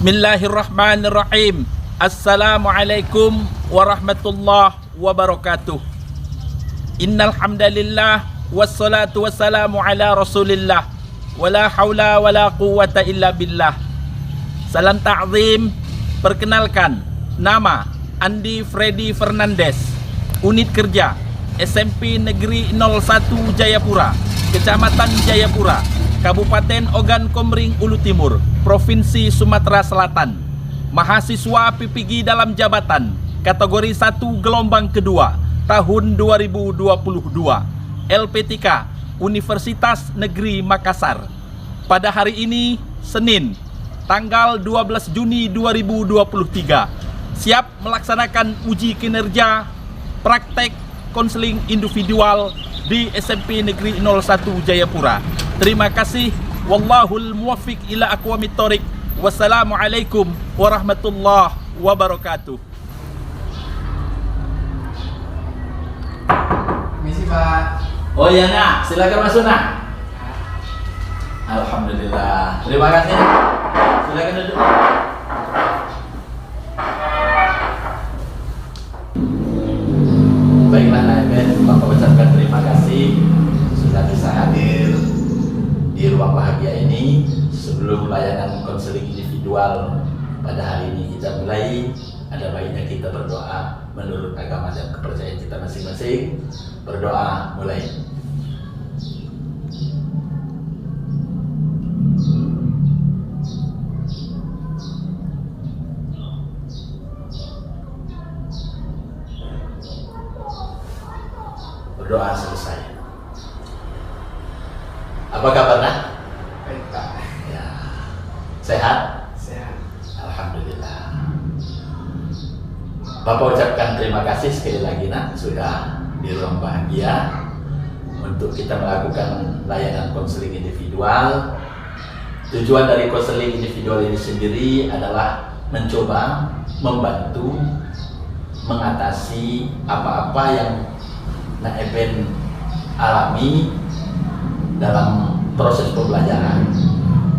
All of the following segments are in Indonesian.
Bismillahirrahmanirrahim. Assalamualaikum warahmatullahi wabarakatuh. Innal hamdalillah wassalatu wassalamu ala Rasulillah. Wala haula wala quwwata illa billah. Salam ta'zim. Perkenalkan, nama Andi Freddy Fernandes, unit kerja SMP Negeri 01 Jayapura, Kecamatan Jayapura, Kabupaten Ogan Komering Ulu Timur, Provinsi Sumatera Selatan. Mahasiswa PPG dalam jabatan kategori 1 gelombang kedua tahun 2022, LP3 Universitas Negeri Makassar. Pada hari ini Senin tanggal 12 Juni 2023 siap melaksanakan uji kinerja praktek konseling individual di SMP Negeri 01 Jayapura. Terima kasih. Wallahul muwaffiq ila aqwamit thoriq. Wassalamualaikum warahmatullahi wabarakatuh. Misi Pak. Oh iya nak, silakan masuk nak. Alhamdulillah. Terima kasih. Silakan duduk. Baiklah nak Ben, Bapak ucapkan terima kasih sudah bisa hadir di ruang bahagia ini. Sebelum layanan konseling individual pada hari ini kita mulai, ada baiknya kita berdoa menurut agama dan kepercayaan kita masing-masing. Berdoa mulai. Berdoa selesai. Apa kabar nak? Baik Pak. Ya. Sehat? Sehat. Alhamdulillah. Bapak ucapkan terima kasih sekali lagi nak sudah di ruang bahagia untuk kita melakukan layanan konseling individual. Tujuan dari konseling individual ini sendiri adalah mencoba membantu mengatasi apa-apa yang Nak Eben alami dalam proses pembelajaran.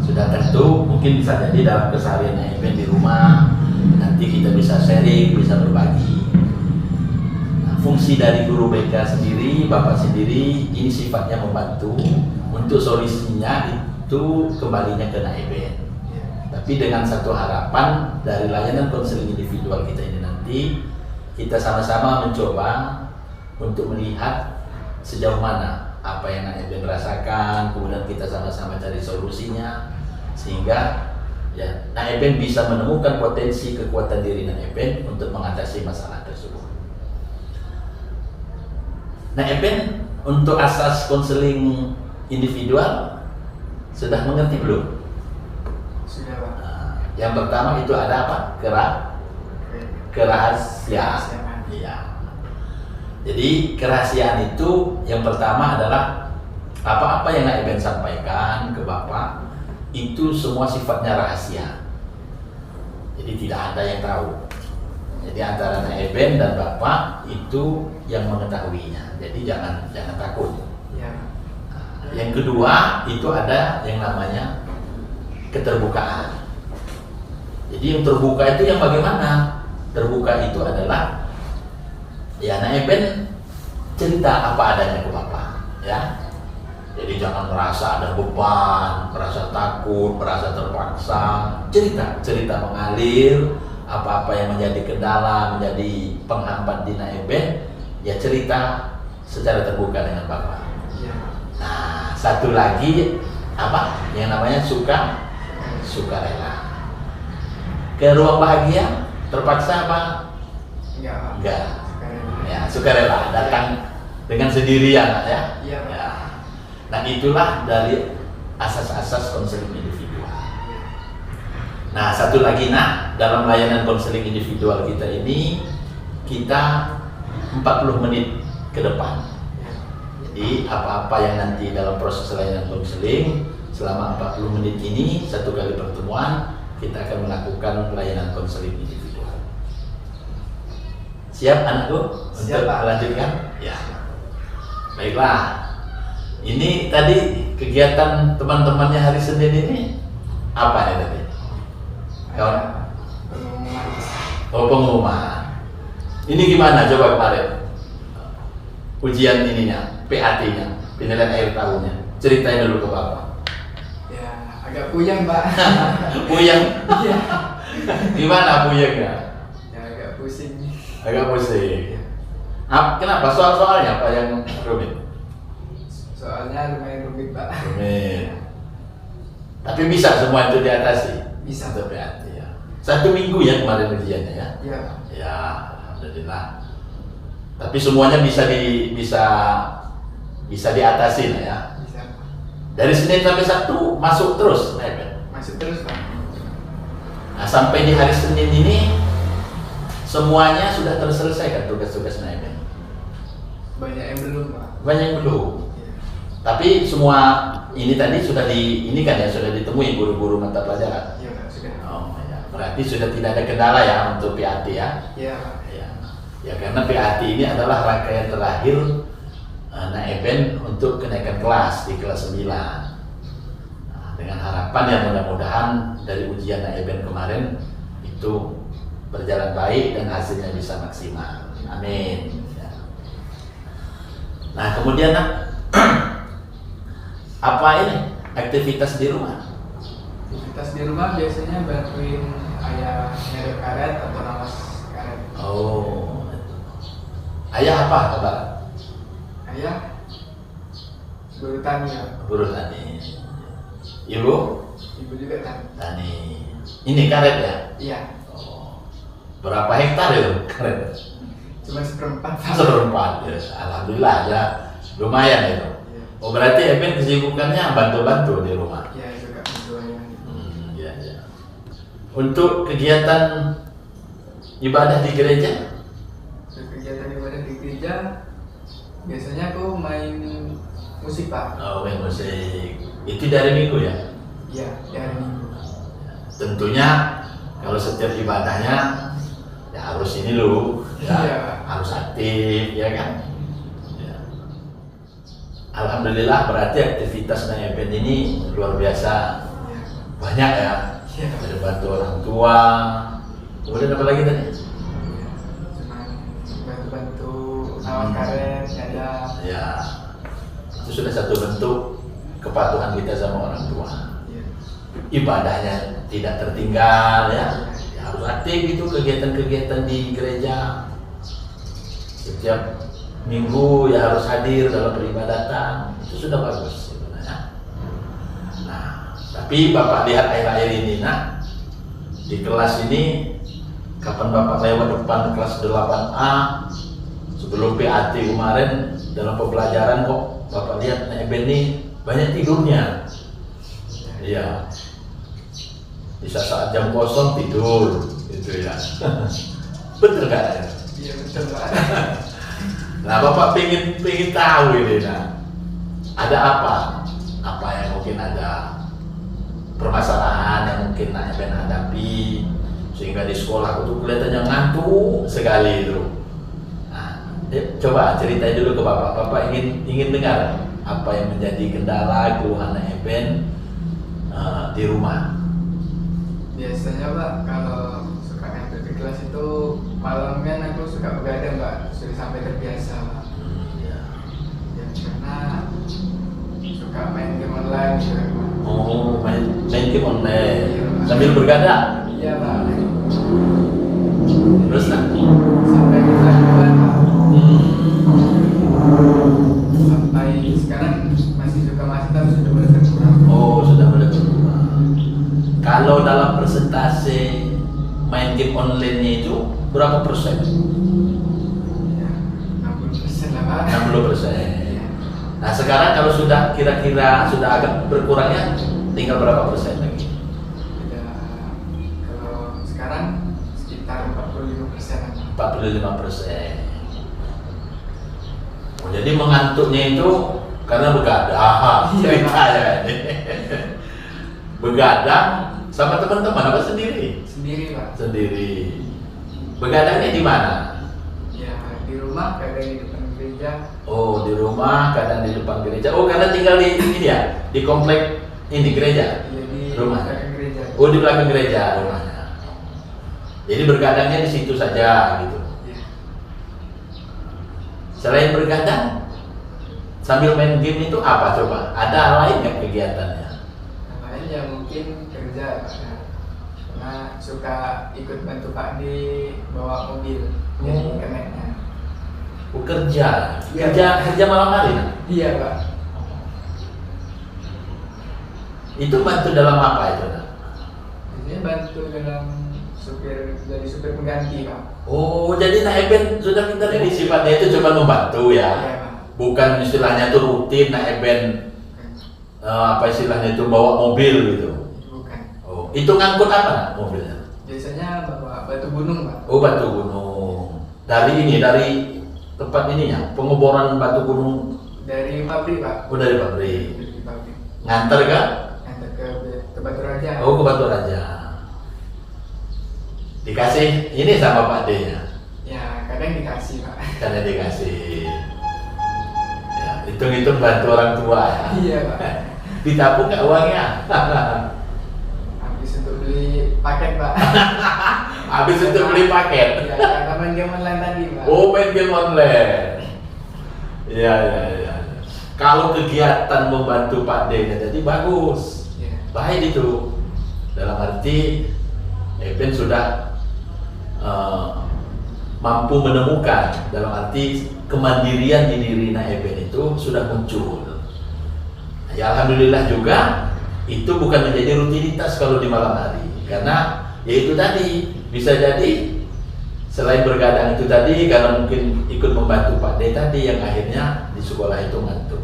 Sudah tentu mungkin bisa jadi dalam keseharian Nak Eben di rumah, nanti kita bisa sharing, bisa berbagi. Nah, fungsi dari guru BK sendiri, Bapak sendiri, ini sifatnya membantu. Untuk solusinya itu kembalinya ke Nak Eben. Tapi dengan satu harapan dari layanan konseling individual kita ini nanti, kita sama-sama mencoba untuk melihat sejauh mana apa yang Nak Eben rasakan, kemudian kita sama-sama cari solusinya, sehingga ya Nak Eben bisa menemukan potensi kekuatan diri Nak Eben untuk mengatasi masalah tersebut. Nak Eben untuk asas konseling individual sudah mengerti belum? Sudah Pak. Nah, yang pertama itu ada apa? Kerahasiaan. Iya. Jadi kerahasiaan itu yang pertama adalah apa-apa yang Nak Eben sampaikan ke Bapak itu semua sifatnya rahasia. Jadi tidak ada yang tahu. Jadi antara Nak Eben dan Bapak itu yang mengetahuinya. Jadi jangan takut. Ya. Nah, yang kedua itu ada yang namanya keterbukaan. Jadi yang terbuka itu yang bagaimana? Terbuka itu adalah ya Nak Eben cerita apa adanya ke Bapak, ya. Jadi jangan merasa ada beban, merasa takut, merasa terpaksa. Cerita mengalir, apa-apa yang menjadi kendala, menjadi penghambat di Nak Eben, ya cerita secara terbuka dengan Bapak. Ya. Nah, satu lagi apa? Yang namanya sukarela. Ke ruang bahagia terpaksa apa? Enggak Pak. Enggak. Sukarela. Ya, sukarela datang dengan sendirian ya. Iya Pak. Ya. Nah, itulah dari asas-asas konseling individual. Nah, satu lagi dalam layanan konseling individual kita ini kita 40 menit ke depan. Jadi apa-apa yang nanti dalam proses layanan konseling selama 40 menit ini satu kali pertemuan kita akan melakukan layanan konseling individual. Siap anakku untuk Siap, Pak. melanjutkan? Ya. Baiklah. Ini tadi kegiatan teman-temannya hari Senin ini apa ya tadi? Kawan? Pengumuman. Oh, pengumuman. Ini gimana coba kemarin? Ujian ininya, PAT-nya, penilaian akhir tahunnya. Ceritain dulu ke Bapak. Ya, agak puyeng, Pak. Puyeng? Iya. Gimana puyengnya? Ya, agak pusing. Agak pusing. Kenapa? Soal-soalnya apa yang rumit? Soalnya lumayan rumit, Pak. Rumit. Tapi bisa semua itu diatasi? Bisa. Untuk PAT ya. 1 minggu ya kemarin ujiannya ya? Iya, Pak. Ya, alhamdulillah. Tapi semuanya bisa diatasi lah ya. Bisa, Pak. Dari Senin sampai Sabtu masuk terus, Naibin. Masuk terus, Pak. Nah, sampai di hari Senin ini semuanya sudah terselesaikan tugas-tugas Naibin. Banyak yang belum, Pak. Banyak yang belum. Iya. Tapi semua ini tadi sudah sudah ditemui guru-guru mata pelajaran. Iya, Pak, sudah. Oh, ya. Berarti sudah tidak ada kendala ya untuk PAT ya. Iya, Pak. Ya, karena PAT ini adalah rangkaian terakhir Naeben untuk kenaikan kelas di kelas 9. Nah, dengan harapan yang mudah-mudahan dari ujian Naeben kemarin itu berjalan baik dan hasilnya bisa maksimal. Amin. Ya. Nah, kemudian apa ini aktivitas di rumah? Aktivitas di rumah biasanya bantuin ayah nyari karet atau nawas karet. Oh, ayah apa kabar? Ayah guru tani, ya. Guru tani. Ibu? Ibu juga tani. Tani. Ini karet ya? Iya. Oh. Berapa hektar itu karet? Cuma seperempat, Pak. Seperempat. Ya, alhamdulillah ya. Lumayan itu. Iya. Oh, berarti Eben kesibukannya bantu-bantu di rumah. Iya, juga berdoanya. Ya, ya. Untuk kegiatan ibadah di gereja? Untuk kegiatan ibadah di gereja biasanya aku main musik, Pak. Oh, main musik. Itu dari minggu ya? Iya, dari minggu. Tentunya kalau setiap ibadahnya ya harus ini loh, ya, Iya. harus aktif, ya kan? Ya. Alhamdulillah berarti aktivitas Naeben ini luar biasa Iya. banyak ya. Iya. Ada bantu orang tua. Kemudian apa lagi tadi? Cuma bantu-bantu nawas karet, ada. Ya, itu sudah satu bentuk kepatuhan kita sama orang tua. Iya. Ibadahnya tidak tertinggal ya. Ya, harus aktif itu kegiatan-kegiatan di gereja. Setiap minggu ya harus hadir dalam peribadatan. Itu sudah bagus sebenarnya. Nah, tapi Bapak lihat akhir-akhir ini, di kelas ini kapan Bapak lewat depan kelas 8A sebelum PAT kemarin dalam pembelajaran kok Bapak lihat Eben ini banyak tidurnya. Iya. Bisa saat jam kosong tidur gitu ya. Betul kan? Iya, betul, Pak. Nah, Bapak pengen tahu ini, ada apa? Apa yang mungkin ada permasalahan yang mungkin Eben hadapi sehingga di sekolah itu kelihatannya ngantuk sekali itu. Nah, coba ceritain dulu ke Bapak. Bapak ingin dengar apa yang menjadi kendala keluhan Eben di rumah. Biasanya, Pak, kalau suka ngantuk di kelas itu malamnya aku suka begadang, Pak. Sudah sampai terbiasa, Pak. Ya. Ya, karena suka main game online gitu, Pak. Oh, main game online Iya, Pak. sambil bergadang. Iya, Pak. Terus Sampai ketahuan, Pak. Sampai sekarang masih suka masih tapi sudah mulai berkurang. Oh, sudah mulai berubah. Kalau dalam persentase main game online-nya itu berapa persen? Ya, 60% lah, Pak. 60%. Iya. Nah, sekarang kalau sudah kira-kira sudah agak berkurangnya tinggal berapa persen lagi? Udah, kalau sekarang sekitar 45% lah, Pak. 45%. Oh, jadi mengantuknya itu karena begadang. Iya, Ceritanya ini. Begadang sama teman-teman apa sendiri? Sendiri, Pak. Sendiri. Begadangnya di mana? Ya, di rumah kadang di depan gereja. Oh, di rumah, kadang di depan gereja. Oh, karena tinggal di ini ya, di komplek ini gereja. Ya, di Rumah. belakang gereja. Oh, di belakang gereja rumahnya. Jadi bergadangnya di situ saja gitu. Iya. Selain bergadang, sambil main game itu apa coba? Ada hal lain nggak kegiatannya? Namanya ya mungkin kerja Pak. Ya. Karena suka ikut bantu Pak di bawa mobil jadi keneknya. Kerja, Iya. kerja malam hari. Nah? Iya Pak. Itu bantu dalam apa itu? Nah? Ini bantu dalam jadi supir pengganti Pak. Oh, jadi Nak Eben sudah pintar ini sifatnya itu cuma membantu Iya ya, Pak. bukan istilahnya itu rutin Nak Eben apa istilahnya itu bawa mobil gitu. Bukan. Oh, itu ngangkut apa Nak, mobilnya? Biasanya bawa batu gunung Pak. Oh, batu gunung. Dari tempat ininya, pengeboran batu gunung. Dari pabrik Pak. Oh, dari pabrik. Dari pabrik. Nganter kan? Nanti ke Batu Raja. Oh, ke Batu Raja. Dikasih ini sama Pak D-nya. Ya kadang dikasih Pak. Karena dikasih. Ya, hitung-hitung bantu orang tua ya. Iya Pak. Ditabung nggak uangnya? Habis untuk beli paket Pak. Habis itu beli paket. Ya karena main game online tadi Pak. Oh, main game online. Iya, iya, iya. Kalau kegiatan membantu Pak D-nya jadi bagus. Iya. Baik itu. Dalam arti Eben sudah mampu menemukan, dalam arti kemandirian di diri Nak Eben itu sudah muncul. Ya alhamdulillah juga itu bukan menjadi rutinitas kalau di malam hari, karena yaitu tadi bisa jadi selain bergadang itu tadi karena mungkin ikut membantu Pak D tadi yang akhirnya di sekolah itu ngantuk.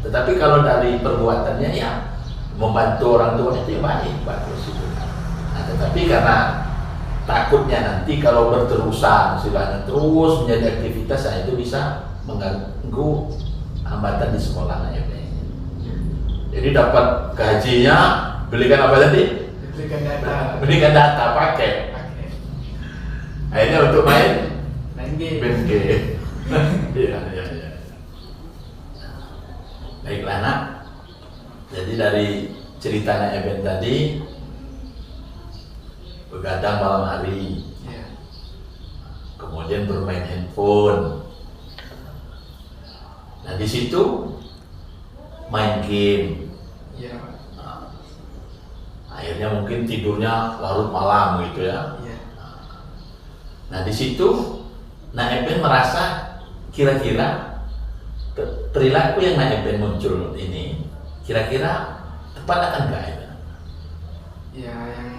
Tetapi kalau dari perbuatannya ya membantu orang tua itu baik, bagus itu. Nah, tetapi karena takutnya nanti kalau berterusan istilahnya terus menjadi aktivitas, nah itu bisa mengganggu hambatan di sekolah ya. Jadi dapat gajinya belikan apa tadi? Belikan data. Belikan data pakai. Paket. Akhirnya untuk main Game. main game. Iya, iya, iya. Baiklah Nak. Jadi dari ceritanya Eben tadi begadang malam hari, Iya. kemudian bermain handphone. Nah di situ main game. Iya Pak. Nah, akhirnya mungkin tidurnya larut malam gitu ya. Iya. Nah di situ Nak Eben merasa kira-kira perilaku yang Nak Eben muncul ini kira-kira tepat akan nggak Eben? Ya yang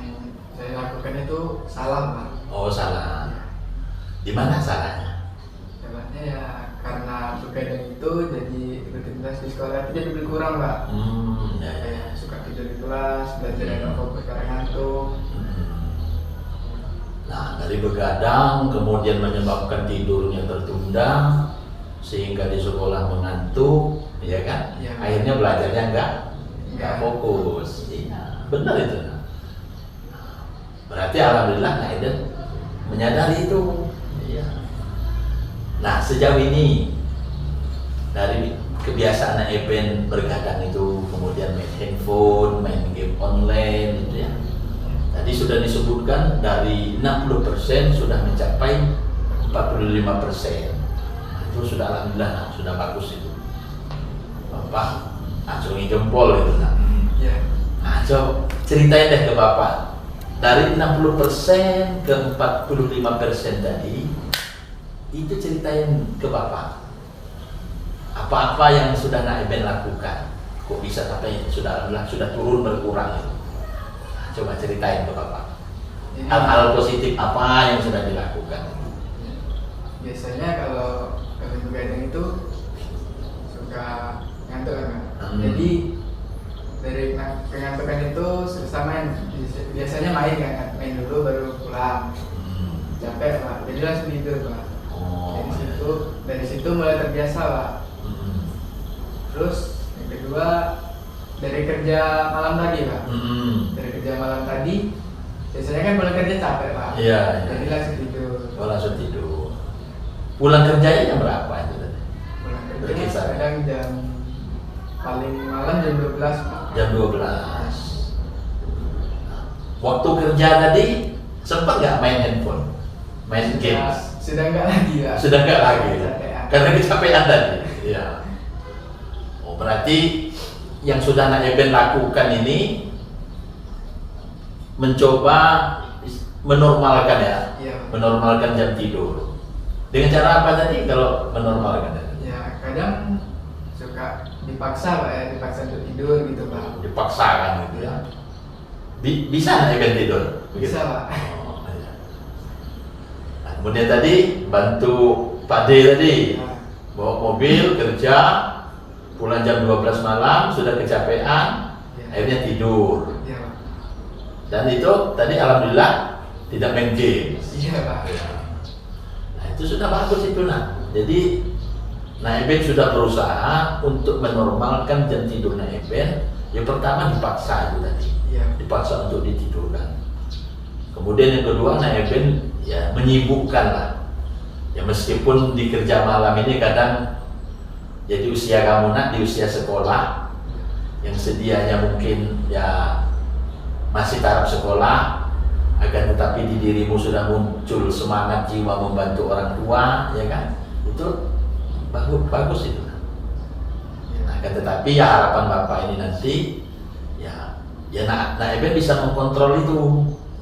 saya lakukan itu salah Pak. Oh salah. Di mana salahnya? Salahnya ya karena begadang itu jadi rutinitas di sekolah itu jadi berkurang Pak. Ya, ya. Kayak suka tidur di kelas, belajar nggak fokus karena ngantuk. Nah dari begadang kemudian menyebabkan tidurnya tertunda sehingga di sekolah mengantuk, ya kan? Ya. Akhirnya belajarnya nggak Nggak. fokus. Iya, benar itu. Berarti alhamdulillah Nak Eden menyadari itu. Iya. Nah sejauh ini dari kebiasaan Nak Eben bergadang itu, kemudian main handphone, main game online gitu ya. Tadi sudah disebutkan dari 60% sudah mencapai 45%. Itu sudah alhamdulillah Nak, sudah bagus itu. Bapak acungi jempol itu Nak. Iya. Nah, coba ceritain deh ke Bapak. Dari 60% ke 45% tadi, itu ceritain ke Bapak. Apa-apa yang sudah Nak Eben lakukan? Kok bisa sampai sudah alhamdulillah sudah turun berkurang itu? Nah, coba ceritain ke Bapak. Ini Hal-hal positif apa yang sudah dilakukan? biasanya kalau begadang itu suka ngantuk kan Pak. Jadi dari kengantukan itu selesai main, biasanya main kan, main dulu baru pulang. Capek Pak, jadi langsung tidur Pak. Oh, Dari situ mulai terbiasa Pak. Terus yang kedua dari kerja malam tadi Pak. Dari kerja malam tadi biasanya kan pulang kerja capek Pak. Iya, iya. Jadi langsung tidur. Oh, langsung tidur. Pulang kerjanya jam berapa itu tadi? Pulang kerja Berkisar. kadang jam paling malam jam 12 Pak. Jam 12. Waktu kerja tadi sempat nggak main handphone, main games? Sudah enggak lagi lah. Sudah nggak lagi, Kecapean. karena kecapean tadi. Ya. Oh, berarti yang sudah Nak Eben lakukan ini mencoba menormalkan ya, Iya. menormalkan jam tidur. Dengan cara apa tadi kalau menormalkan? Ya kadang suka dipaksa Pak ya, dipaksa untuk tidur gitu Pak. Dipaksakan gitu ya. Bisa Nak Eben tidur? Bisa Pak. Oh, iya. Nah, kemudian tadi bantu Pak D tadi Ya, bawa mobil kerja, pulang jam 12 malam sudah kecapean, ya. akhirnya tidur. Iya Pak. Dan itu tadi alhamdulillah tidak main game. Iya Pak. Nah itu sudah bagus itu Nak. Jadi Nak Eben sudah berusaha untuk menormalkan jam tidur Nak Eben. Yang pertama dipaksa itu tadi, Iya. dipaksa untuk ditidurkan. Kemudian yang kedua Nak Eben ya menyibukkan lah. Ya meskipun di kerja malam ini kadang jadi usia kamu Nak di usia sekolah yang sedianya mungkin ya masih taraf sekolah, akan tetapi di dirimu sudah muncul semangat jiwa membantu orang tua, ya kan? Itu bagus itu. Nah, akan tetapi ya harapan Bapak ini nanti ya Nak Eben bisa mengkontrol itu.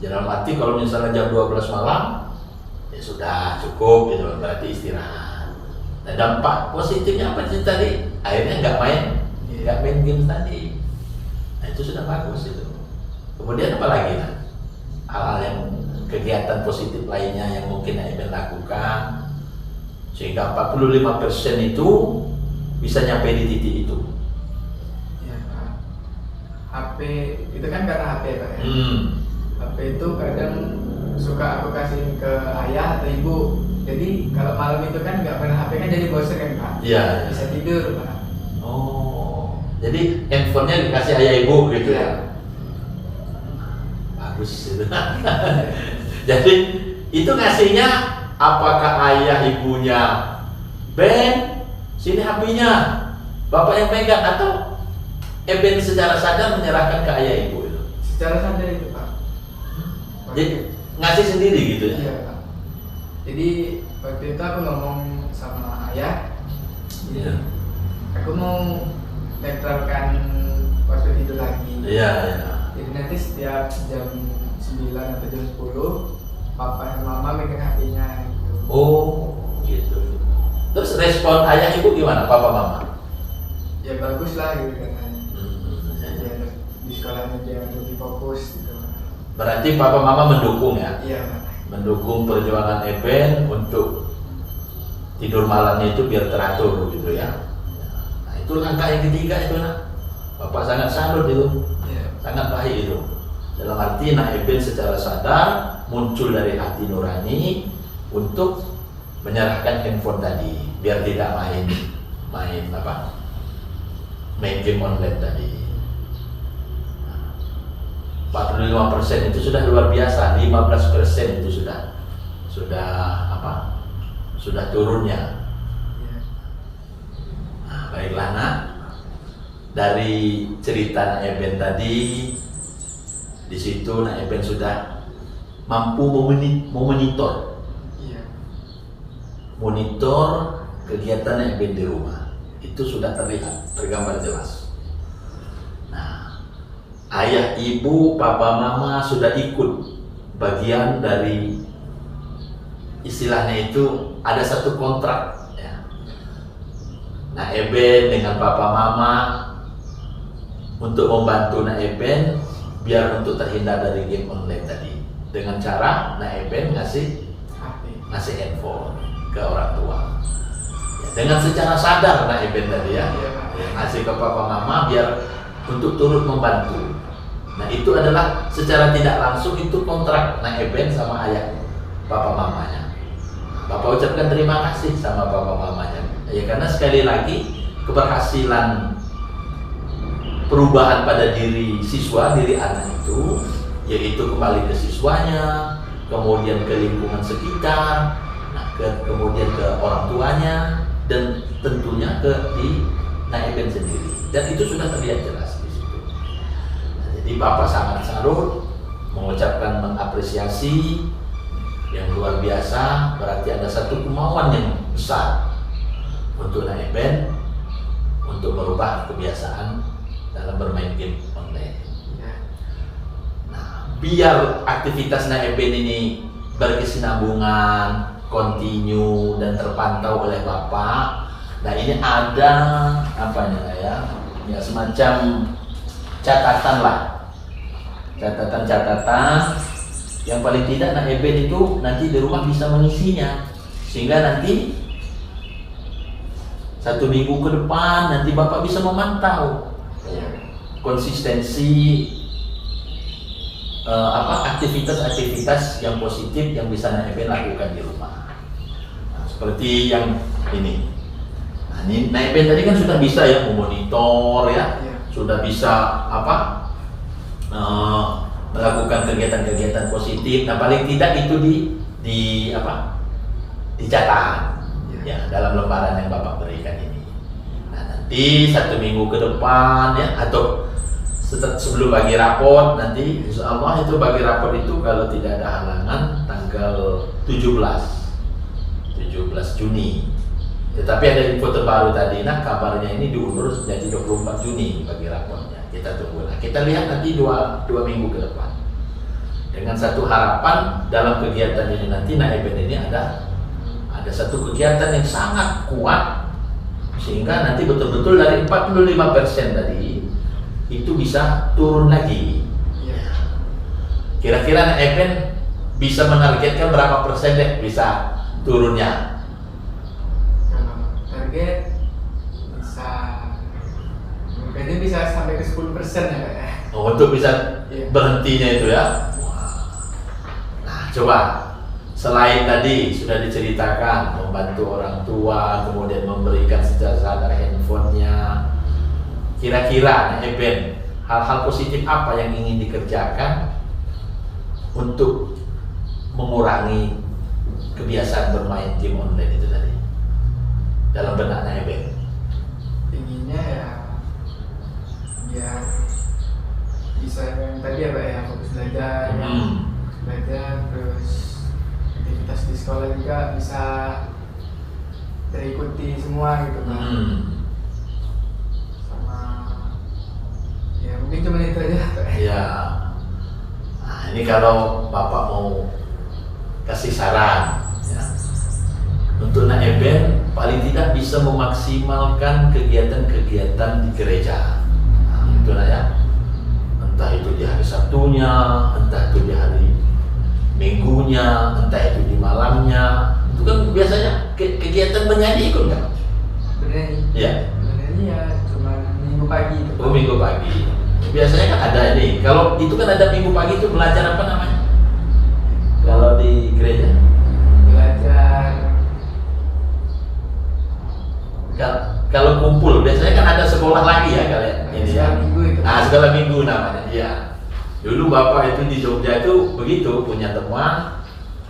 Dalam arti kalau misalnya jam 12 malam ya sudah cukup gitu, berarti istirahat. Nah, dampak positifnya apa sih tadi? Akhirnya nggak main game tadi. Nah, itu sudah bagus itu. Kemudian apa lagi Nak? Hal-hal yang kegiatan positif lainnya yang mungkin Nak Eben lakukan sehingga 45% itu bisa nyampe di titik itu. Iya Pak. HP itu kan karena HP Pak ya. HP itu kadang suka aku kasih ke ayah atau ibu. Jadi kalau malam itu kan nggak main HP kan jadi bosan kan Pak. Iya. Bisa tidur Pak. Oh, jadi handphonenya dikasih ayah ibu gitu Iya. ya? Bagus itu. Jadi itu ngasihnya apakah ayah ibunya Ben sini HP-nya bapak yang pegang atau Eben secara sadar menyerahkan ke ayah ibu itu? Secara sadar itu Pak. Jadi ngasih sendiri gitu ya? Iya Pak. Jadi waktu itu aku ngomong sama ayah, Iya. aku mau netralkan waktu tidur lagi. Iya, iya. Jadi nanti setiap jam 9 atau jam 10 papa dan mama megang HP-nya gitu. Oh, gitu. Terus respon ayah ibu gimana, papa mama? Ya bagus lah gitu katanya. Ya, ya. Dia di sekolahnya dia lebih fokus gitu. Berarti papa mama mendukung ya? Iya Pak. Mendukung perjuangan Eben untuk tidur malamnya itu biar teratur gitu ya. Nah, itu langkah yang ketiga itu Nak. Bapak sangat salut itu, Iya. sangat baik itu. Dalam arti Nak Eben secara sadar muncul dari hati nurani untuk menyerahkan handphone tadi biar tidak main game online tadi. 45% itu sudah luar biasa, 15% itu sudah turunnya. Iya. Nah, baiklah Nak, dari cerita Nak Eben tadi, di situ Nak Eben sudah mampu memonitor kegiatan Nak Eben di rumah. Itu sudah terlihat, tergambar jelas. Nah, ayah, ibu, papa, mama sudah ikut bagian dari istilahnya itu ada satu kontrak ya. Nak Eben dengan papa mama untuk membantu Nak Eben biar untuk terhindar dari game online tadi dengan cara Nak Eben ngasih handphone ke orang tua ya, dengan secara sadar Nak Eben tadi ya, ngasih ke papa mama biar untuk turut membantu. Nah itu adalah secara tidak langsung itu kontrak Nak Eben sama ayah papa mamanya. Bapak ucapkan terima kasih sama papa mamanya ya, karena sekali lagi keberhasilan perubahan pada diri siswa, diri anak itu yaitu kembali ke siswanya, kemudian ke lingkungan sekitar, kemudian ke orang tuanya, dan tentunya di Nak Eben sendiri. Dan itu sudah terlihat jelas di situ. Nah, jadi Bapak sangat salut mengucapkan mengapresiasi yang luar biasa. Berarti ada satu kemauan yang besar untuk Nak Eben untuk merubah kebiasaan dalam bermain game online. Ya. Nah, biar aktivitas Nak Eben ini berkesinambungan, kontinu dan terpantau oleh Bapak. Nah, ini ada ya semacam catatan lah, catatan yang paling tidak Nak Eben itu nanti di rumah bisa mengisinya, sehingga nanti 1 minggu ke depan nanti Bapak bisa memantau konsistensi aktivitas-aktivitas yang positif yang bisa Nak Eben lakukan di rumah. Nah, seperti yang ini. Nah, ini Nak Eben tadi kan sudah bisa ya memonitor ya, sudah bisa melakukan kegiatan-kegiatan positif. Nah, paling tidak itu dicatat ya dalam lembaran yang Bapak berikan ini. Nah, nanti 1 minggu ke depan ya, atau sebelum bagi raport nanti, insya Allah itu bagi raport itu kalau tidak ada halangan tanggal 17 Juni. Tetapi ada info terbaru tadi, nah kabarnya ini diundur jadi 24 Juni bagi raportnya. Kita tunggu. Nah, kita lihat nanti dua minggu ke depan. Dengan satu harapan dalam kegiatan ini nanti Nak Eben ini ada satu kegiatan yang sangat kuat, sehingga nanti betul-betul dari 45% tadi itu bisa turun lagi. Kira-kira Nak Eben bisa menargetkan berapa persen deh bisa turunnya? Kalau target bisa sampai ke 10% ya Pak ya. Oh, untuk bisa berhentinya itu ya. Nah, coba selain tadi sudah diceritakan membantu orang tua, kemudian memberikan secara sadar handphonenya, kira-kira Nak Eben hal-hal positif apa yang ingin dikerjakan untuk mengurangi kebiasaan bermain game online itu tadi dalam benak Nak Eben? Inginnya ya biar bisa yang tadi ya Pak ya, fokus belajar, terus aktivitas di sekolah juga bisa terikuti semua gitu Pak. Sama ya mungkin cuma itu aja Pak. Ya. Nah, ini kalau Bapak mau kasih saran ya, untuk Nak Eben paling tidak bisa memaksimalkan kegiatan-kegiatan di gereja. Nah, itu lah ya. Entah itu di hari Sabtunya, entah itu di hari Minggunya, entah itu di malamnya. Itu kan biasanya kegiatan bernyanyi ikut nggak? Bernyanyi? Iya. Bernyanyi ya cuma minggu pagi itu. Oh, minggu pagi. Biasanya kan ada ini. Kalau itu kan ada minggu pagi itu belajar apa namanya? Kalau di gereja? Belajar. Kalau kumpul biasanya kan ada sekolah lagi ya kalian. Ini ya. Sekolah minggu itu. Ah, sekolah minggu namanya. Iya. Dulu Bapak itu di Jogja itu begitu, punya teman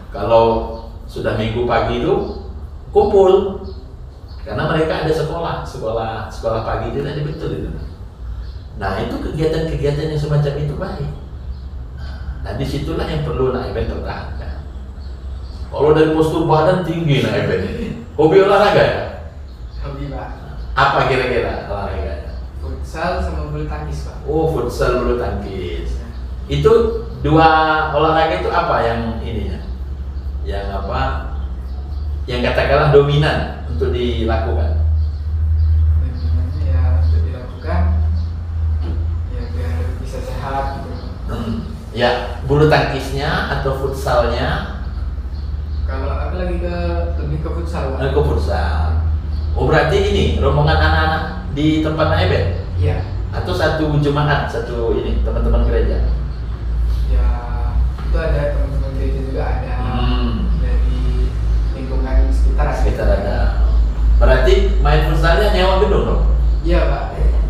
kalau sudah minggu pagi itu kumpul. Karena mereka ada sekolah pagi itu tadi betul itu. Nah, itu kegiatan-kegiatan yang semacam itu baik. Nah, disitulah yang perlu Nak Eben pertahankan. Kalau dari postur badan tinggi Nak Eben ini, hobi olahraga ya? Hobi Pak. Apa kira-kira olahraganya? Futsal sama bulu tangkis Pak. Oh, futsal, bulu tangkis. Itu dua olahraga itu apa yang ininya? Yang apa? Yang katakanlah dominan untuk dilakukan. Dominannya ya untuk dilakukan ya biar bisa sehat gitu. Ya, bulu tangkisnya atau futsalnya? Kalau aku lebih ke futsal Pak. Ke futsal. Oh, berarti ini rombongan anak-anak di tempat Nak Eben? Iya. Atau satu jemaat, satu ini teman-teman gereja? Ya itu ada teman-teman gereja juga ada dari lingkungan sekitar ada. Berarti main futsalnya nyewa gedung dong? Iya Pak.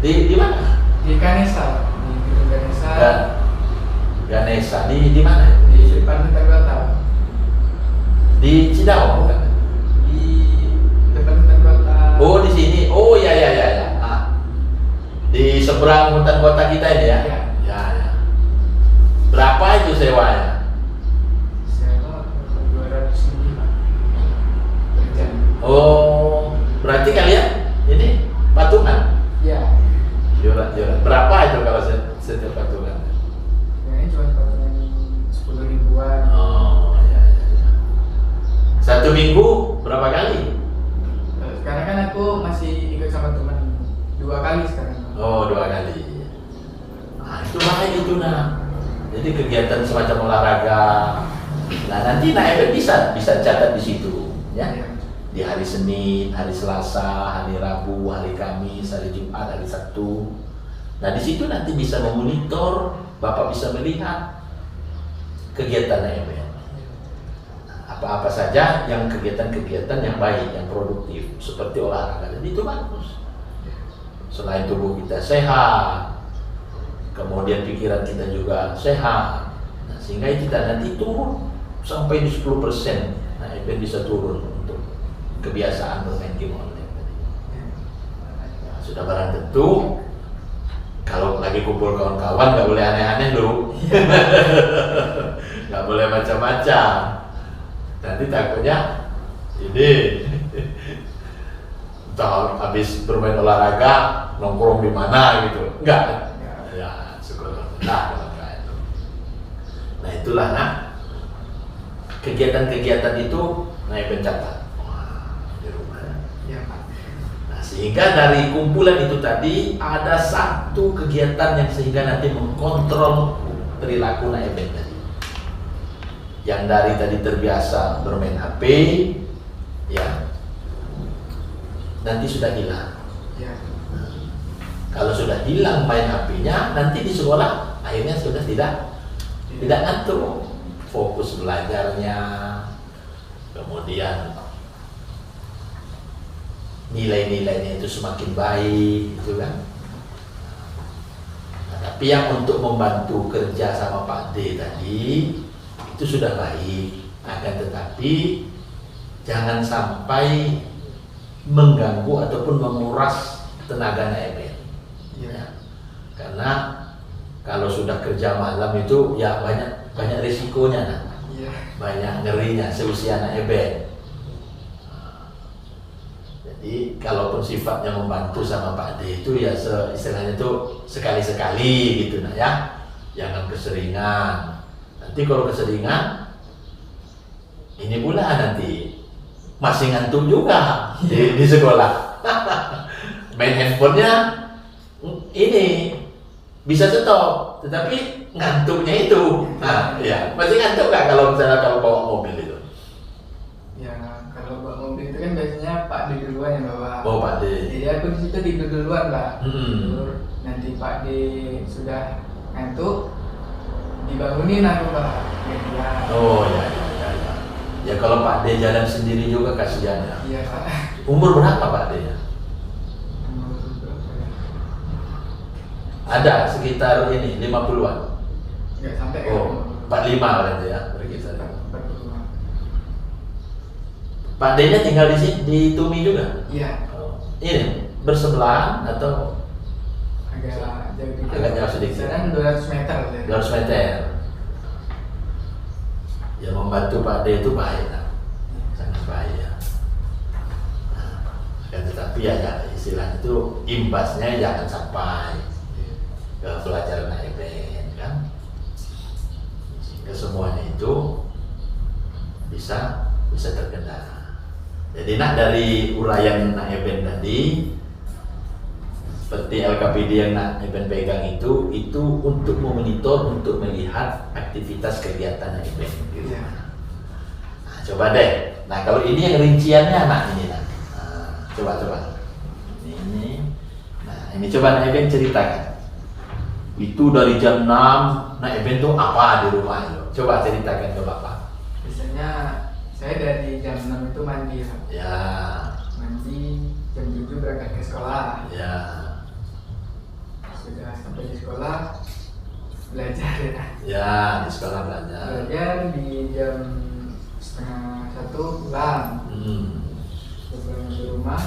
Di mana? Di Kanesa, di gedung Kanesa. Ganesa di mana? Di depan Hutan Kota. Di Cidawa bukan? Di depan Hutan Kota. Oh, di sini. Oh ya. Di seberang hutan kota kita ini ya? Iya. Ya. Berapa itu sewa ya? Sewa 200 lebih Pak per jam. Oh, berarti kalian ini patungan? Iya. Jualan. Berapa itu kalau setiap patungan? Ini cuma patungan 10 ribuan. Oh, ya. Satu minggu berapa kali? Sekarang kan aku masih ikut sama teman 2 kali sekarang. Oh, 2 kali. Nah, itu baik itu nah. Jadi kegiatan semacam olahraga. Nah, nanti Eben bisa catat di situ, ya. Di hari Senin, hari Selasa, hari Rabu, hari Kamis, hari Jumat, hari Sabtu. Nah, di situ nanti bisa memonitor, Bapak bisa melihat kegiatan Eben. Apa-apa saja yang kegiatan-kegiatan yang baik, yang produktif, seperti olahraga. Dan itu bagus. Selain tubuh kita sehat, kemudian pikiran kita juga sehat. Nah, sehingga kita nanti turun sampai di 10%. Nah, Eben bisa turun untuk kebiasaan bermain game online tadi. Nah, sudah barang tentu kalau lagi kumpul kawan-kawan nggak boleh aneh-aneh dulu, nggak boleh macam-macam. Nanti takutnya ini entah habis bermain olahraga nongkrong di mana gitu, enggak? Ya, syukur. Nah itulah kegiatan-kegiatan itu Eben catat. Di rumah. Iya Pak. Nah, sehingga dari kumpulan itu tadi ada satu kegiatan yang sehingga nanti mengkontrol perilaku Eben tadi. Yang dari tadi terbiasa bermain HP, ya, nanti sudah hilang. Ya. Kalau sudah hilang main HP-nya, nanti di sekolah akhirnya sudah tidak ngatur, fokus belajarnya, kemudian nilai-nilainya itu semakin baik, gitu kan. Nah, tapi yang untuk membantu kerja sama Pak D tadi itu sudah baik, akan tetapi jangan sampai mengganggu ataupun menguras tenaga Eben. Ya. Karena kalau sudah kerja malam itu ya banyak risikonya, banyak ngerinya seusia Eben. Jadi kalaupun sifatnya membantu sama Pak D itu ya istilahnya itu sekali-sekali gitu ya, jangan keseringan. Nanti kalau keseringan, ini pula nanti masih ngantuk juga di sekolah. Main handphonenya ini bisa stop, tetapi ngantuknya itu, nah, ya masih ngantuk nggak kalau misalnya kalau bawa mobil itu? Ya kalau bawa mobil itu kan biasanya Pak D duluan yang bawa. Oh Pak D. Jadi aku di situ tidur duluan Pak. Hmm. Nanti Pak D sudah ngantuk, dibangunin aku Pak. Oh ya. Ya kalau Pak D jalan sendiri juga kasihan ya. Iya Pak. Umur berapa Pak D ya? Umur berapa ya? Ada sekitar ini 50-an. Nggak sampai Oh, 45 berarti ya berkisar. 45. Pak D-nya tinggal di sini di Tumi juga? Iya. Oh. Ini bersebelahan atau Agak jauh dikit. Agak jauh sedikit. Sekarang 200 meter ya. 200 meter? Ya membantu Pak D itu baik lah, sangat baik ya. Nah, tetapi ya istilahnya itu imbasnya jangan sampai ke pelajaran Eben kan, sehingga semuanya itu bisa terkendala. Jadi dari uraian Eben tadi, seperti LKPD yang Eben pegang itu untuk memonitor, untuk melihat aktivitas kegiatan Eben. Iya. Nah, coba deh. Nah kalau ini yang rinciannya ini nah. Coba. Ini. Nah ini coba Eben ceritakan. Itu dari jam 6, Eben tuh apa di rumah itu? Coba ceritakan ke Bapak. Biasanya saya dari jam 6 itu mandi Pak. Ya. Mandi jam 7 berangkat ke sekolah. Ya. Sudah sampai di sekolah belajar ya. Ya di sekolah belajar. Belajar di jam setengah 1 pulang. Pulang ke rumah.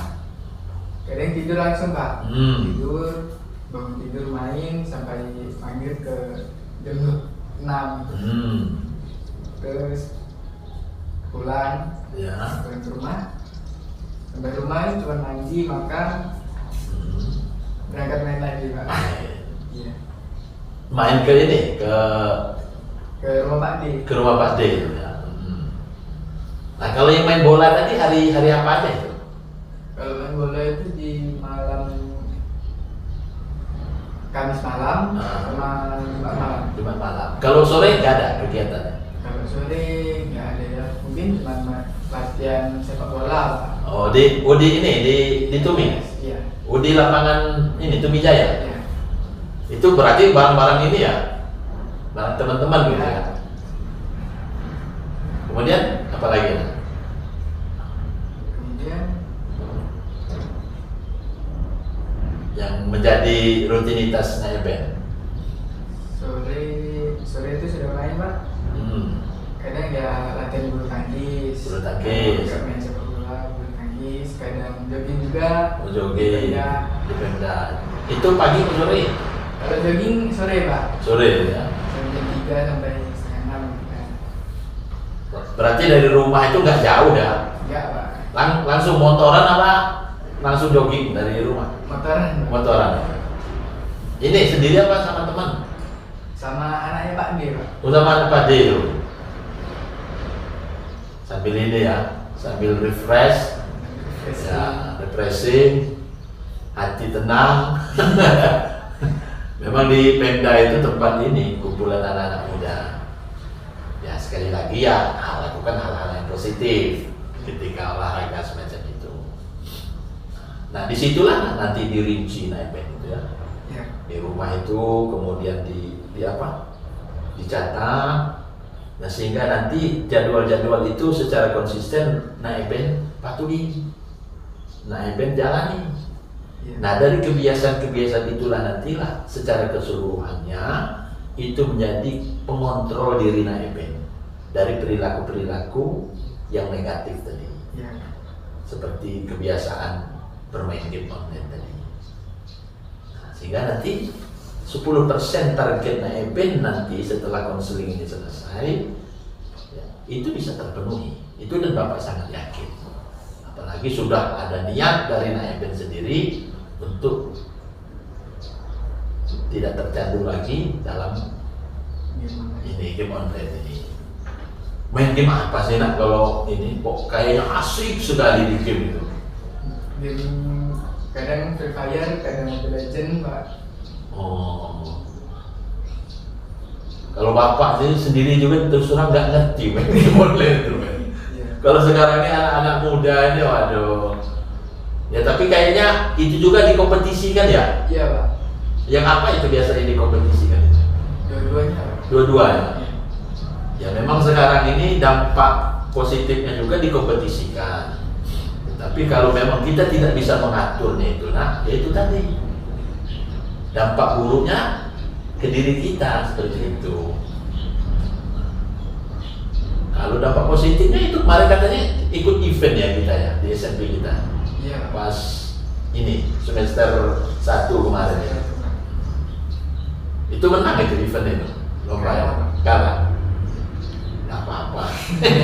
Kadang tidur langsung Pak. Tidur, bangun tidur main sampai maghrib ke jam 6. Hmm. Terus pulang Ya. ke rumah. Sampai rumah cuma mandi, makan, Hmm. berangkat main lagi Pak. Main. Iya. Main ke ini, Ke rumah Pak D. ke rumah Pak D. Ya. Hmm. Nah kalau yang main bola tadi hari apa aja itu? Kalau main bola itu di malam Kamis malam sama Jumat malam. Jumat malam. Kalau sore nggak ada kegiatannya. Kalau sore nggak ada ya, mungkin cuma latihan sepak bola Pak. Oh di ini di Tumi. Iya. Di lapangan ini Tumi Jaya. Iya. Itu berarti barang-barang ini ya, barang teman-teman gitu ya. Kemudian apa lagi? Kemudian Yang menjadi rutinitas naik band. sore itu sudah main Pak. Hmm. Kadang ya latihan bulu tangkis. Bulu tangkis. Kadang main sepak bola, bulu tangkis. Kadang jogging juga. Jogging Iya. di Pemda. Itu pagi atau sore? Kalau jogging sore Pak. Sore ya. Jam 3 sampai setengah 6 kan. Berarti dari rumah itu nggak jauh ya? Enggak Pak. Langsung motoran apa? Langsung jogging dari rumah? Motoran Pak. Motoran. Ini sendiri apa sama teman? Sama anaknya Pak D Pak. Utama anak Pak D itu. Sambil ini ya, sambil refresh, ya, refreshing, hati tenang. Memang di Pemda itu tempat ini kumpulan anak-anak muda. Ya sekali lagi ya lakukan hal-hal yang positif ketika olahraga semacam itu. Nah disitulah nanti dirinci naik band itu ya. Ya. Di rumah itu kemudian di apa? Dicatat. Nah sehingga nanti jadwal-jadwal itu secara konsisten naik band patuhi, naik band jalani. Ya. Nah dari kebiasaan-kebiasaan itulah nantilah secara keseluruhannya itu menjadi pengontrol diri naik band dari perilaku-perilaku yang negatif tadi, Ya. seperti kebiasaan bermain game online tadi. Nah, sehingga nanti 10% target naik band nanti setelah konseling ini selesai ya, itu bisa terpenuhi. Itu dan Bapak sangat yakin. Apalagi sudah ada niat dari naik band sendiri untuk tidak tercandu lagi dalam Gimana? ini game online ini. Main game apa sih nak kalau ini kok kayaknya asik sekali di game itu? Game kadang Free Fire, kadang Mobile Legends Pak. Oh. Kalau Bapak sendiri juga terus terang nggak ngerti main game online itu. Iya. Kalau sekarang ini anak-anak muda ini waduh. Ya tapi kayaknya itu juga dikompetisikan ya. Iya Pak. Yang apa itu biasanya dikompetisikan itu? Dua-duanya Pak. Dua-duanya. Iya. Ya memang sekarang ini dampak positifnya juga dikompetisikan. Tapi kalau memang kita tidak bisa mengaturnya itu, nah ya itu tadi dampak buruknya ke diri kita seperti itu. Kalau dampak positifnya itu kemarin katanya ikut event ya kita ya di SMP kita. Iya Pak. Pas ini semester 1 kemarin ya. Itu menang itu event itu lomba ya. Kalah. Nggak apa-apa.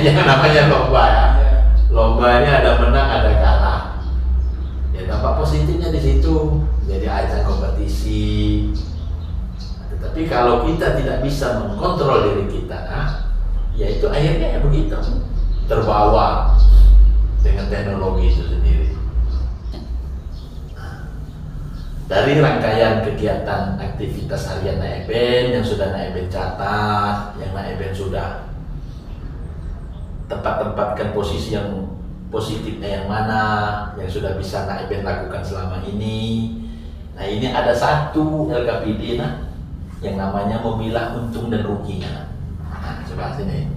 Yang namanya lomba ya. Iya. Lombanya ada menang ada kalah. Ya dampak positifnya di situ. Jadi ajang kompetisi. Tetapi kalau kita tidak bisa mengkontrol diri kita, nah, ya itu akhirnya ya begitu. Terbawa dengan teknologi itu sendiri. Dari rangkaian kegiatan aktivitas harian naik band yang sudah naik band catat, yang naik band sudah tempat-tempatkan posisi yang positifnya yang mana, yang sudah bisa naik band lakukan selama ini. Nah ini ada satu LKPD nah, yang namanya memilah untung dan ruginya. Nah coba sini.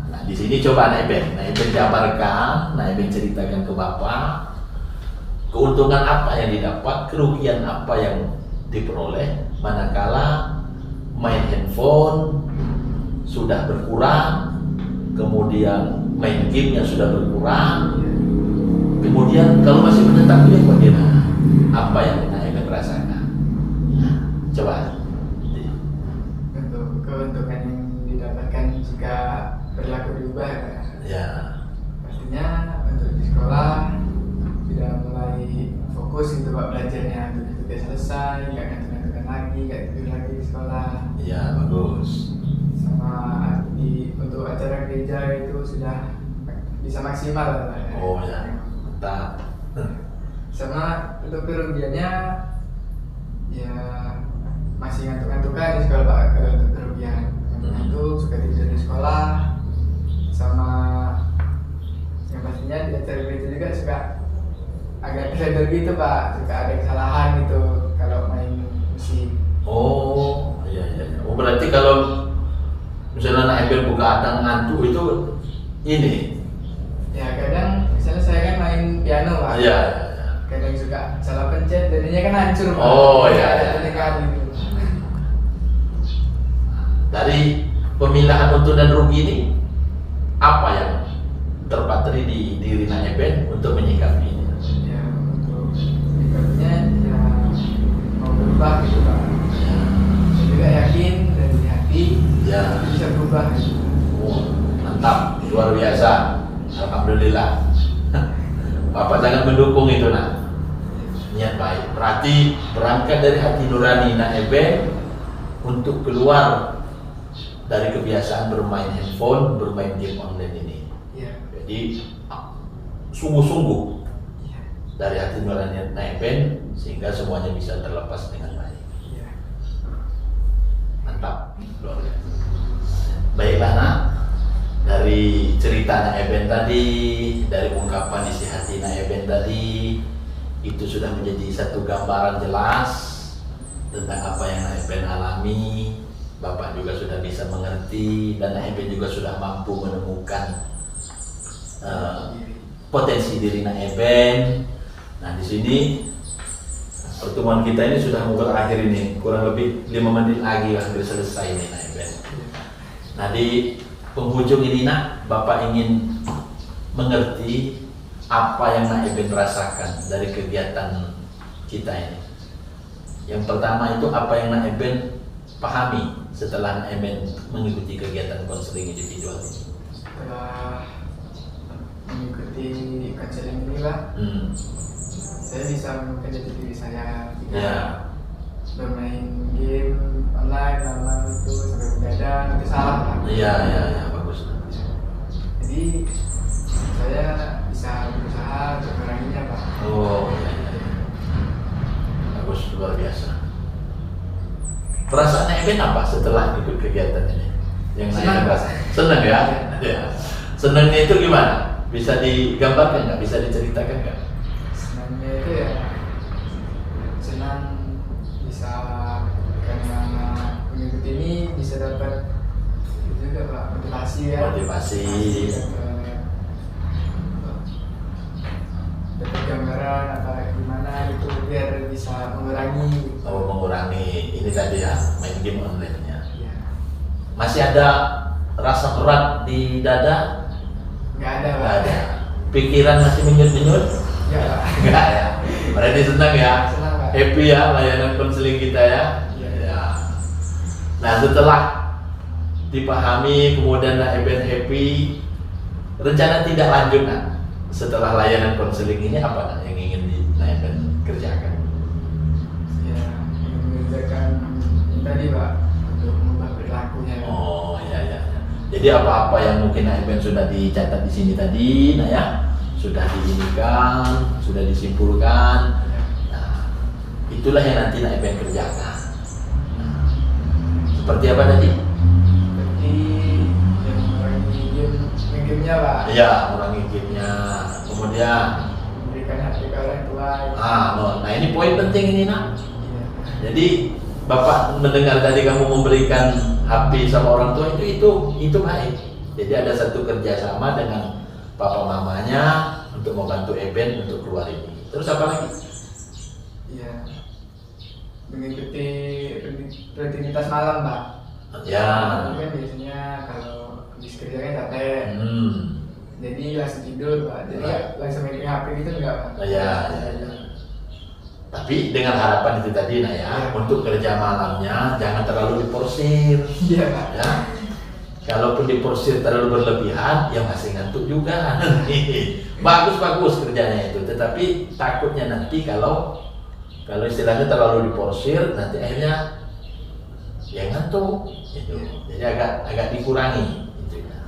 Nah di sini coba naik band jabarkan, naik band ceritakan ke Bapak. Keuntungan apa yang didapat, kerugian apa yang diperoleh manakala main handphone sudah berkurang, kemudian main gamenya sudah berkurang, kemudian kalau masih menetap itu bagaimana? Apa yang kita akan rasakan? Coba. Untuk ya Pak. Ya. Pastinya untuk di sekolah sudah mulai fokus gitu Pak belajarnya, tugas sudah selesai, nggak ngantuk-ngantukan lagi, nggak tidur lagi di sekolah. Ya, bagus. Sama untuk acara gereja itu sudah bisa maksimal Pak. Oh ya, mantap. Sama untuk kerugiannya ya masih ngantuk-ngantukan di sekolah Pak. Kalau untuk kerugian ngantuk, suka tidur di sekolah, sama yang pastinya di acara gereja juga suka agak tersedar gitu Pak, suka ada kesalahan gitu kalau main musik. Oh iya iya. Oh berarti kalau misalnya anak Eben buka adang ngantuk itu ini? Ya kadang misalnya saya kan main piano Pak. Iya iya. Iya. Kadang suka salah pencet jadinya kan hancur Pak. Oh, iya, Ada iya. pernikahan gitu. Dari pemilahan untung dan rugi ini apa yang terpatri di diri Nak Eben untuk menyikapi ini? Ya untuk sikapnya ya mau berubah gitu Pak. Saya juga yakin dari hati Ya. bisa berubah gitu. Oh, mantap, luar biasa. Alhamdulillah. Bapak sangat mendukung itu Nak. Niat baik. Berarti berangkat dari hati nurani Nak Eben untuk keluar dari kebiasaan bermain handphone, bermain game online ini. Ya. Jadi sungguh-sungguh Ya. dari hati nurani Nak Eben sehingga semuanya bisa terlepas dengan baik. Ya. Mantap, luar biasa. Baiklah Nak, dari cerita Nak Eben tadi, dari ungkapan isi hati Nak Eben tadi, itu sudah menjadi satu gambaran jelas tentang apa yang Nak Eben alami. Bapak juga sudah bisa mengerti dan Nak Eben juga sudah mampu menemukan potensi diri Nak Eben. Nah di sini pertemuan kita ini sudah mau berakhir ini, kurang lebih 5 menit lagi hampir selesai nih Nak Eben. Nah di penghujung ini Nak, Bapak ingin mengerti apa yang Nak Eben rasakan dari kegiatan kita ini. Yang pertama itu apa yang Nak Eben pahami setelah Nak Eben mengikuti kegiatan konseling individual ini. Setelah mengikuti konseling ini Pak, saya bisa menemukan jati diri saya. Tidak Ya. bermain game online lama itu sampai begadang itu salah Pak. Iya, iya, iya, bagus. Jadi saya bisa berusaha untuk menguranginya Pak. Oh, iya, iya, iya. Bagus, luar biasa. Perasaan Nak Eben apa setelah ikut kegiatan ini? Yang Nak Senang, Eben Pak. rasa? Senang ya? Ya. Senangnya itu gimana? Bisa digambarkan nggak? Bisa diceritakan nggak? Senangnya itu ya senang bisa karena mengikuti ini bisa dapat itu juga Pak motivasi ya. Motivasi. Dapat gambaran apa gimana itu biar bisa mengurangi. Oh, mengurangi ini tadi ya, main game online-nya. Ya. Masih ada rasa berat di dada? Nggak ada Pak. Nggak ada. Pikiran masih menyut-menyut? Nggak Pak. Enggak ya. Berarti senang ya. Senang Pak. Happy ya layanan konseling kita ya. Iya. Ya. Nah setelah dipahami kemudian Nak Eben happy, rencana tidak lanjut Nak. Setelah layanan konseling ini apa Nak yang ingin Nak Eben kerjakan? Ya mengerjakan yang tadi Pak untuk mengubah perilakunya. Oh ya ya. Jadi apa-apa yang mungkin Nak Eben sudah dicatat di sini tadi, Nak ya, sudah diinikan, sudah disimpulkan. Ya. Nah, itulah yang nanti Nak Eben kerjakan. Nah, seperti apa tadi? Seperti yang mengurangi game-nya Pak. Iya, mengurangi game-nya. Kemudian, Memberikan hak ke orang tua. nah ini poin penting ini Nak. Iya. Jadi Bapak mendengar tadi kamu memberikan HP sama orang tua itu baik. Jadi ada satu kerjasama dengan papa mamanya untuk membantu Eben untuk keluar ini. Terus apa lagi? Iya. Mengikuti rutinitas malam Pak. Ya. Kan biasanya kalau habis kerja kan capek. Jadi langsung tidur Pak. Jadi langsung megang HP gitu enggak Pak? Ya. Tapi dengan harapan itu tadi Nak ya, Ya. untuk kerja malamnya jangan terlalu diporsir. Iya Pak. Ya. Kalaupun diporsir terlalu berlebihan, ya masih ngantuk juga. Bagus-bagus kerjanya itu, tetapi takutnya nanti kalau istilahnya terlalu diporsir, nanti akhirnya ya ngantuk. Gitu. Jadi agak dikurangi. Gitu ya.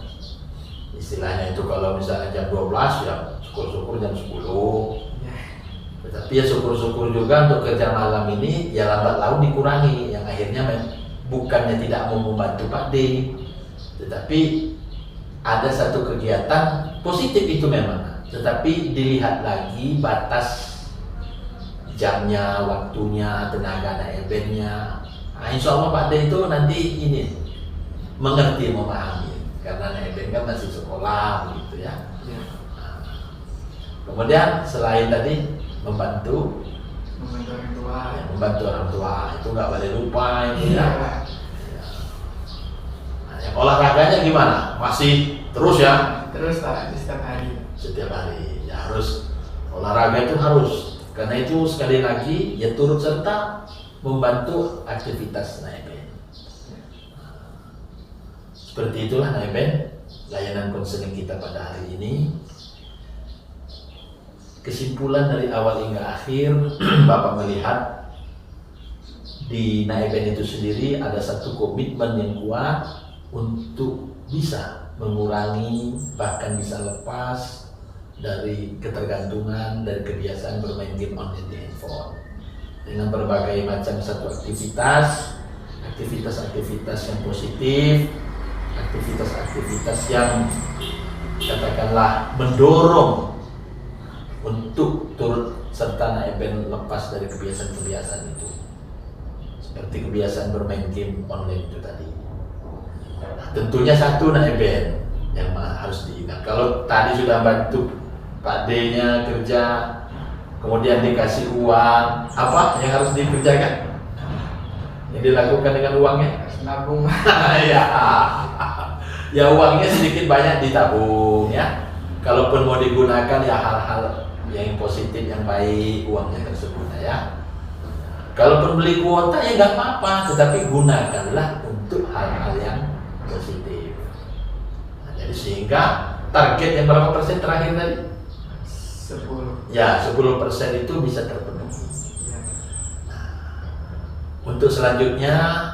Istilahnya itu kalau misalnya jam 12 ya syukur-syukur jam 10. Tetapi ya syukur-syukur juga untuk kerja malam ini ya lambat laun dikurangi, yang akhirnya bukannya tidak mau membantu Pak D, tetapi ada satu kegiatan positif itu memang, tetapi dilihat lagi batas jamnya, waktunya, tenaga eventnya. Nah, insya Allah Pak D itu nanti ini mengerti, memahami, karena event kan masih sekolah gitu ya. Nah, kemudian selain tadi membantu orang tua, ya, membantu orang tua itu nggak boleh lupa ini ya. Nah, yang olahraganya gimana? Masih terus ya? Terus Pak, setiap hari. Setiap hari ya harus olahraga, itu harus, karena itu sekali lagi ya turut serta membantu aktivitas Naiben. Seperti itulah Naiben layanan konseling kita pada hari ini. Kesimpulan dari awal hingga akhir, Bapak melihat di Naiben itu sendiri ada satu komitmen yang kuat untuk bisa mengurangi, bahkan bisa lepas dari ketergantungan dari kebiasaan bermain game online di handphone dengan berbagai macam satu aktivitas yang positif, aktivitas yang katakanlah mendorong untuk turut serta Naiben lepas dari kebiasaan-kebiasaan itu, seperti kebiasaan bermain game online itu tadi. Nah, tentunya satu Naiben yang harus diingat, kalau tadi sudah bantu Pak D-nya kerja, kemudian dikasih uang, apa yang harus dikerjakan? Yang dilakukan dengan uangnya? Nabung. Ya uangnya sedikit banyak ditabung ya. Kalaupun mau digunakan ya hal-hal yang positif, yang baik uangnya tersebut ya. Kalaupun beli kuota ya nggak apa-apa, tetapi gunakanlah untuk hal-hal yang positif. Nah, jadi sehingga target yang berapa persen terakhir tadi? 10. Ya 10% itu bisa terpenuhi. Nah, untuk selanjutnya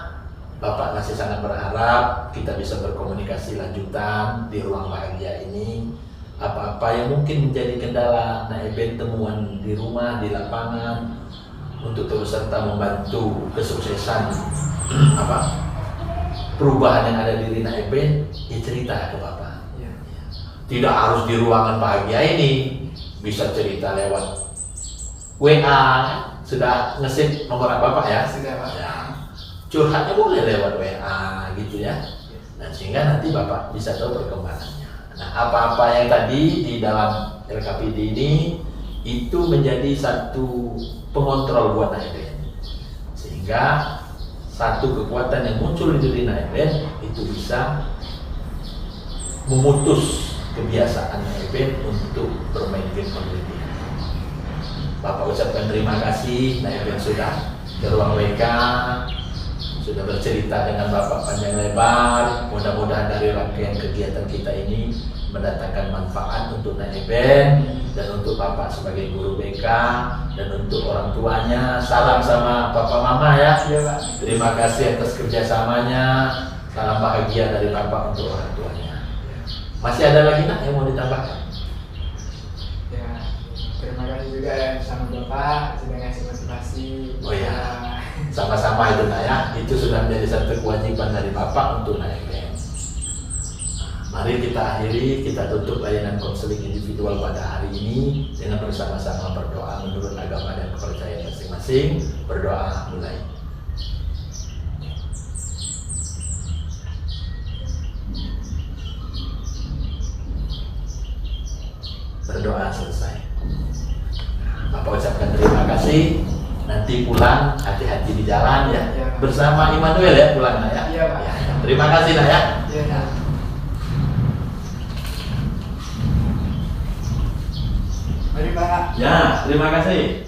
Bapak masih sangat berharap kita bisa berkomunikasi lanjutan di ruang bahagia ini. Apa-apa yang mungkin menjadi kendala Naiben, temuan di rumah, di lapangan, untuk terus serta membantu kesuksesan perubahan yang ada di Naiben, ya cerita ke Bapak. Tidak harus di ruangan bahagia ini, bisa cerita lewat WA. Sudah nge-save nomor Bapak ya? Sudah Pak. Ya. Curhatnya boleh lewat WA gitu ya. Dan sehingga nanti Bapak bisa tahu perkembangannya. Nah, apa-apa yang tadi di dalam LKPD ini itu menjadi satu pengontrol buat Naiben, sehingga satu kekuatan yang muncul di Naiben itu bisa memutus kebiasaan Naiben untuk bermain game online. Bapak ucapkan terima kasih, Naiben sudah ke ruang WK, sudah bercerita dengan Bapak panjang lebar. Mudah-mudahan dari rangkaian kegiatan kita ini mendatangkan manfaat untuk Naiben dan untuk Bapak sebagai guru BK dan untuk orang tuanya. Salam sama Papa Mama ya. Iya Pak. Terima kasih atas kerjasamanya. Salam bahagia dari Bapak untuk orang tuanya. Masih ada lagi nak yang mau ditambahkan? Ya, terima kasih juga ya sama Bapak sudah ngasih motivasi. Oh ya, sama-sama itu nak ya. Itu sudah menjadi satu kewajiban dari Bapak untuk Naiben. Mari kita akhiri, kita tutup layanan konseling individual pada hari ini dengan bersama-sama berdoa menurut agama dan kepercayaan masing-masing. Berdoa mulai. Berdoa selesai. Bapak ucapkan terima kasih. Nanti pulang hati-hati di jalan ya. Ya. Bersama Immanuel ya pulang nak ya. Iya Pak. Ya. Terima kasih nak ya. Iya. Mari Pak. Ya, terima kasih.